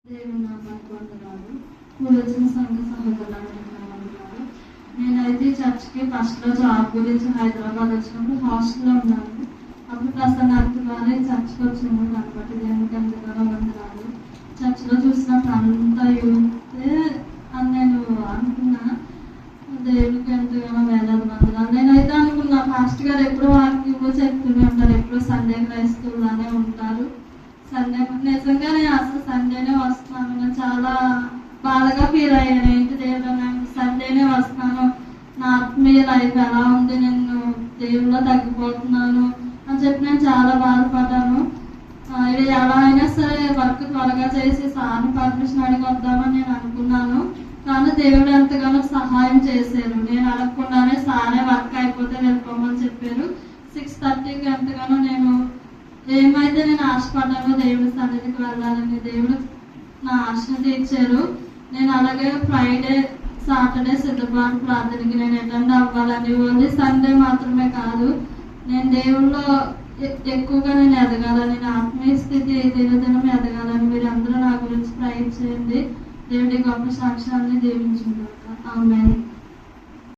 దేవుని నామానికి వందనాలు. మీరు వచ్చిన సంఘ సహోదరులందరికీ వందనాలు. నేనైతే చర్చ్కి ఫస్ట్లో జాబ్ గురించి హైదరాబాద్ వచ్చినప్పుడు హాస్టల్లో ఉన్నాను. అప్పుడు ప్రసన్నార్థి గారే చర్చ్కి వచ్చింది కాబట్టి దేవునికి ఎంతగానో వందనాలు. చర్చ్లో చూసినప్పుడు అంతా యూతే అని నేను అనుకున్నా. దేవునికి ఎంతగానో వేలాది వందనాలు. నేనైతే అనుకున్నా ఫాస్ట్ గారు ఎప్పుడు వాక్యంలో చెప్తూనే ఉంటారు, ఎప్పుడు సండే క్రైస్తవులానే ఉంటారు. సండే నిజంగా నేను అసలు సండేనే వస్తున్నాను. నేను చాలా బాధగా ఫీల్ అయ్యాను. ఏంటి దేవుడు, నేను సండేనే వస్తున్నాను, నా ఆత్మీయ లైఫ్ ఎలా ఉంది, నేను దేవుళ్ళో తగ్గిపోతున్నాను అని చెప్పి నేను చాలా బాధపడ్డాను. ఇది ఎలా అయినా సరే వర్క్ త్వరగా చేసి సార్ని పర్మిషన్ అడిగి వద్దామని నేను అనుకున్నాను. కానీ దేవుడు ఎంతగానో సహాయం చేశారు. నేను అడగకుండానే సారే వర్క్ అయిపోతే వెళ్ళిపోమని చెప్పారు. 6:30కి ఎంతగానో ఏమైతే నేను ఆశపడ్డానో దేవుడి సన్నిధికి వెళ్ళాలని దేవుడు నా ఆశను తీర్చారు. నేను అలాగే ఫ్రైడే సాటర్డే సిద్ధపాటు ప్రార్థనకి నేను అటెండ్ అవ్వాలని, ఓన్లీ సండే మాత్రమే కాదు, నేను దేవుళ్ళో ఎక్కువగా నేను ఎదగాలని, నా ఆత్మీయ స్థితి దినదినం ఎదగాలని మీరు అందరూ నా గురించి ప్రయత్నం చేయండి. దేవుడి గొప్ప సాక్ష్యాన్ని దీవించుకుంటారు. ఆమేన్.